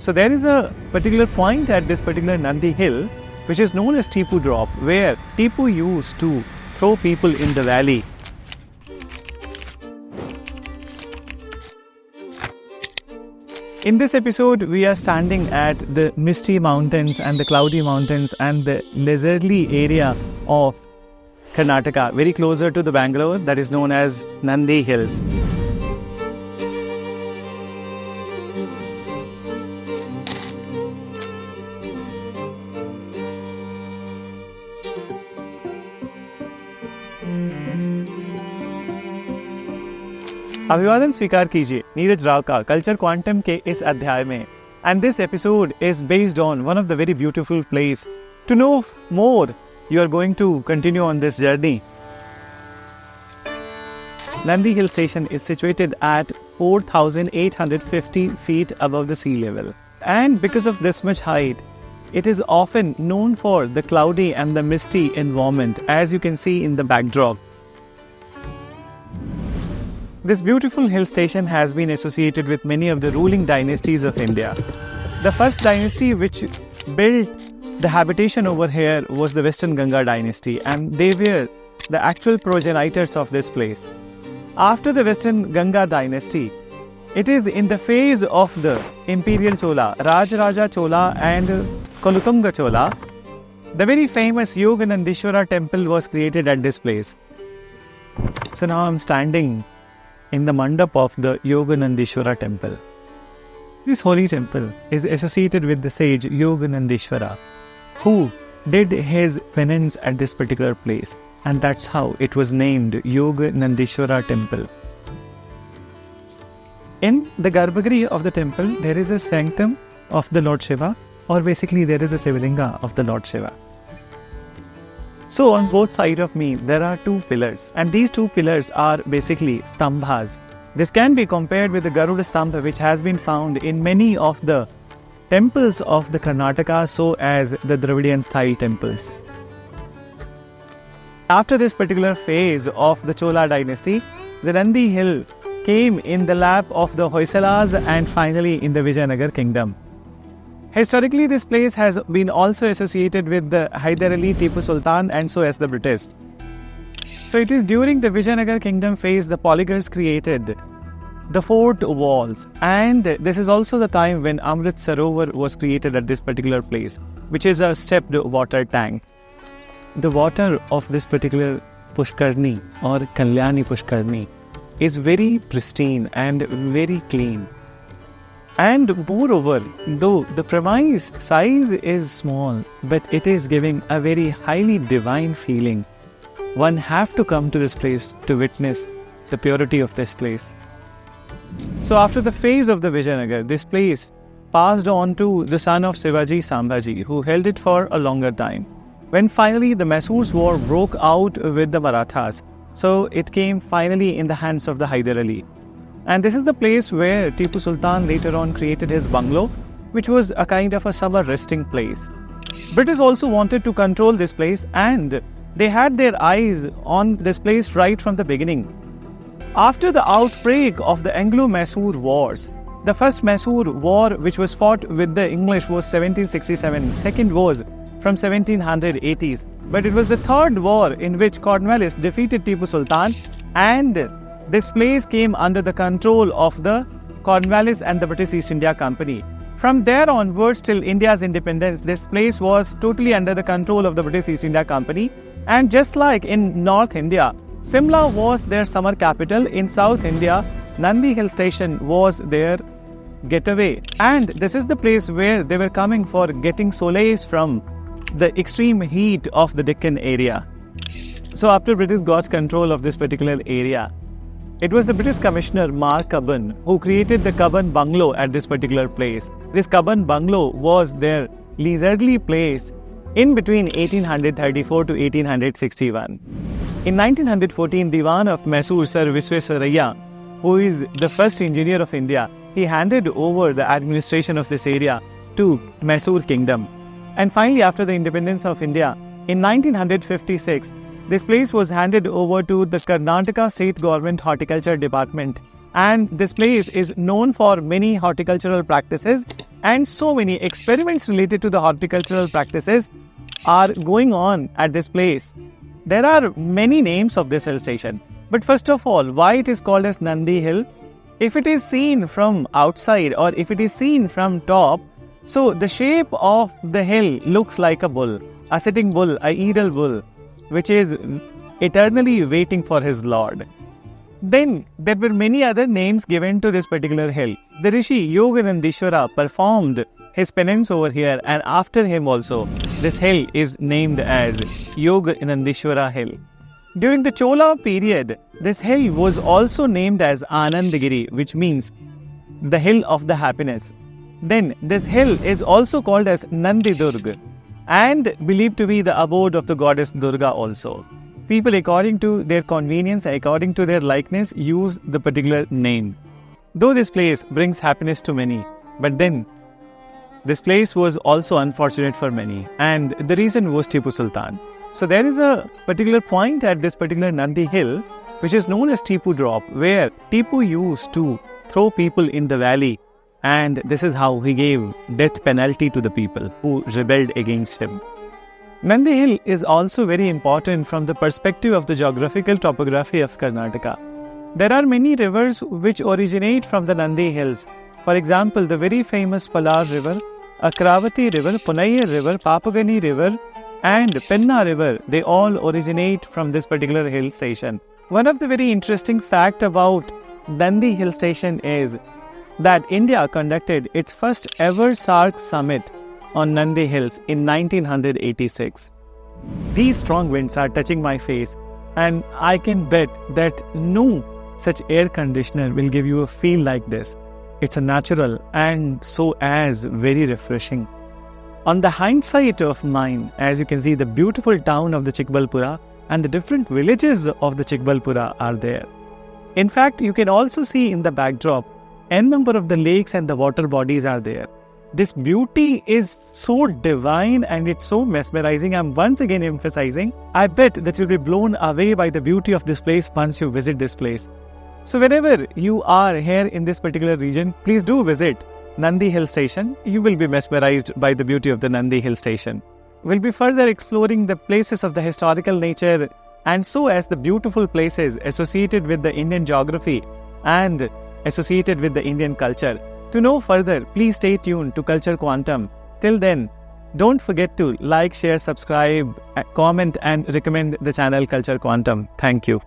So there is a particular point at this particular Nandi Hill which is known as Tipu Drop, where Tipu used to throw people in the valley. In this episode, we are standing at the misty mountains and the cloudy mountains and the leisurely area of Karnataka, very closer to the Bengaluru, that is known as Nandi Hills. अभिवादन स्वीकार कीजिए नीरज राव का culture quantum के इस अध्याय में. And this episode is based on one of the very beautiful place. To know more, you are going to continue on this journey. Nandi Hill Station is situated at 4,850 feet above the sea level. And because of this much height, it is often known for the cloudy and the misty environment, as you can see in the backdrop. This beautiful hill station has been associated with many of the ruling dynasties of India. The first dynasty which built the habitation over here was the Western Ganga dynasty, and they were the actual progenitors of this place. After the Western Ganga dynasty, it is in the phase of the Imperial Chola, Rajaraja Chola and Kolutunga Chola, the very famous Yoganandeeshwara temple was created at this place. So now I am standing in the mandap of the Yoganandeeshwara temple. This holy temple is associated with the sage Yoganandeeshwara, who did his penance at this particular place, and that's how it was named Yoganandeeshwara temple. In the Garbhagriha of the temple, there is a sanctum of the Lord Shiva, or basically there is a Sivalinga of the Lord Shiva. So on both sides of me, there are two pillars, and these two pillars are basically Stambhas. This can be compared with the Garuda Stambha, which has been found in many of the temples of the Karnataka, so as the Dravidian style temples. After this particular phase of the Chola dynasty, the Nandi Hill came in the lap of the Hoysalas and finally in the Vijayanagar kingdom. Historically, this place has been also associated with the Hyder Ali, Tipu Sultan, and so as the British. So it is during the Vijayanagar kingdom phase the polygars created the fort walls, and this is also the time when Amrit Sarovar was created at this particular place, which is a stepped water tank. The water of this particular Pushkarni or Kalyani Pushkarni is very pristine and very clean. And moreover, though the premise size is small, but it is giving a very highly divine feeling. One have to come to this place to witness the purity of this place. So after the phase of the Vijayanagar, this place passed on to the son of Shivaji, Stambhaji, who held it for a longer time. When finally the Mysore's war broke out with the Marathas, so it came finally in the hands of the Hyder Ali. And this is the place where Tipu Sultan later on created his bungalow, which was a kind of a summer resting place. British also wanted to control this place, and they had their eyes on this place right from the beginning. After the outbreak of the Anglo-Mysore wars, the first Mysore war which was fought with the English was 1767, second was from 1780s. But it was the third war in which Cornwallis defeated Tipu Sultan, and this place came under the control of the Cornwallis and the British East India Company. From there onwards till India's independence, this place was totally under the control of the British East India Company. And just like in North India, Simla was their summer capital. In South India, Nandi Hill Station was their getaway. And this is the place where they were coming for getting solace from the extreme heat of the Deccan area. So after British got control of this particular area, it was the British Commissioner Mark Cubbon who created the Cubbon bungalow at this particular place. This Cubbon bungalow was their leisurely place in between 1834 to 1861. In 1914, Diwan of Mysore, Sir Visvesvaraya, who is the first engineer of India, he handed over the administration of this area to Mysore Kingdom. And finally, after the independence of India, in 1956, this place was handed over to the Karnataka State Government Horticulture Department, and this place is known for many horticultural practices, And so many experiments related to the horticultural practices are going on at this place. There are many names of this hill station. But first of all, why it is called as Nandi Hill? If it is seen from outside or if it is seen from top, so the shape of the hill looks like a bull, a sitting bull, a idle bull, which is eternally waiting for his lord. Then there were many other names given to this particular hill. The Rishi Yoganandeeshwara performed his penance over here, and after him also, this hill is named as Yoganandeeshwara Hill. During the Chola period, this hill was also named as Anandagiri, which means the hill of the happiness. Then this hill is also called as Nandi Durga and believed to be the abode of the goddess Durga also. People, according to their convenience, according to their likeness, use the particular name. Though this place brings happiness to many, but then this place was also unfortunate for many, and the reason was Tipu Sultan. So there is a particular point at this particular Nandi Hill, which is known as Tipu Drop, where Tipu used to throw people in the valley, and this is how he gave death penalty to the people who rebelled against him. Nandi Hill is also very important from the perspective of the geographical topography of Karnataka. There are many rivers which originate from the Nandi Hills. For example, the very famous Palar River, Akravati River, Punaiya River, Papagani River and Penna River, they all originate from this particular hill station. One of the very interesting fact about Nandi Hill Station is that India conducted its first ever SAARC summit on Nandi Hills in 1986. These strong winds are touching my face, and I can bet that no such air conditioner will give you a feel like this. It's a natural and so as very refreshing. On the hindsight of mine, as you can see, the beautiful town of the Chikkaballapur and the different villages of the Chikkaballapur are there. In fact, you can also see in the backdrop, n number of the lakes and the water bodies are there. This beauty is so divine and it's so mesmerizing. I'm once again emphasizing, I bet that you'll be blown away by the beauty of this place once you visit this place. So whenever you are here in this particular region, please do visit Nandi Hill Station. You will be mesmerized by the beauty of the Nandi Hill Station. We'll be further exploring the places of the historical nature and so as the beautiful places associated with the Indian geography and associated with the Indian culture. To know further, please stay tuned to Culture Quantum. Till then, don't forget to like, share, subscribe, comment and recommend the channel Culture Quantum. Thank you.